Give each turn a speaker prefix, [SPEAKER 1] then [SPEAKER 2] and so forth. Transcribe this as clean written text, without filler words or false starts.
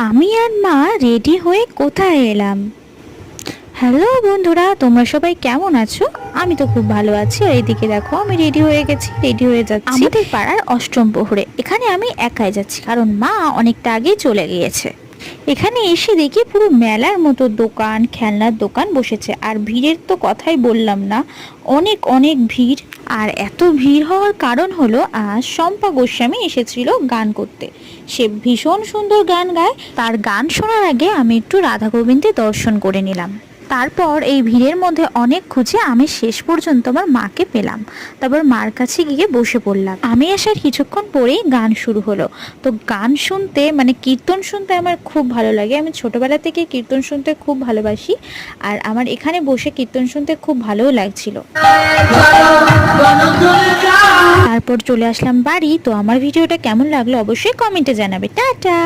[SPEAKER 1] আমি আর মা রেডি হয়ে কোথায় এলাম। হ্যালো বন্ধুরা, তোমরা সবাই কেমন আছো? আমি তো খুব ভালো আছি। আর এইদিকে দেখো আমি রেডি হয়ে গেছি, রেডি হয়ে যাচ্ছি আমাদের পাড়ার অষ্টম প্রহরে। এখানে আমি একাই যাচ্ছি কারণ মা অনেকটা আগেই চলে গিয়েছে। এখানে এসে দেখি পুরো মেলার মতো দোকান, খেলনার দোকান বসেছে। আর ভিড়ের তো কথাই বললাম না, অনেক অনেক ভিড়। আর এত ভিড় হওয়ার কারণ হলো আজ শম্পা গোস্বামী এসেছিল গান করতে। সে ভীষণ সুন্দর গান গায়। তার গান শোনার আগে আমি একটু রাধা গোবিন্দের দর্শন করে নিলাম। তারপর এই ভিড়ের মধ্যে অনেক খুঁজে আমি শেষ পর্যন্ত আমার মাকে পেলাম। তারপর মার কাছে গিয়ে বসে পড়লাম। আমি আসার কিছুক্ষণ পরেই গান শুরু হলো। তো গান শুনতে মানে কীর্তন শুনতে আমার খুব ভালো লাগে। আমি ছোটবেলা থেকে কীর্তন শুনতে খুব ভালোবাসি। আর আমার এখানে বসে কীর্তন শুনতে খুব ভালোও লাগছিল। তারপর চলে আসলাম বাড়ি। তো আমার ভিডিওটা কেমন লাগলো অবশ্যই কমেন্টে জানাবে। টাটা।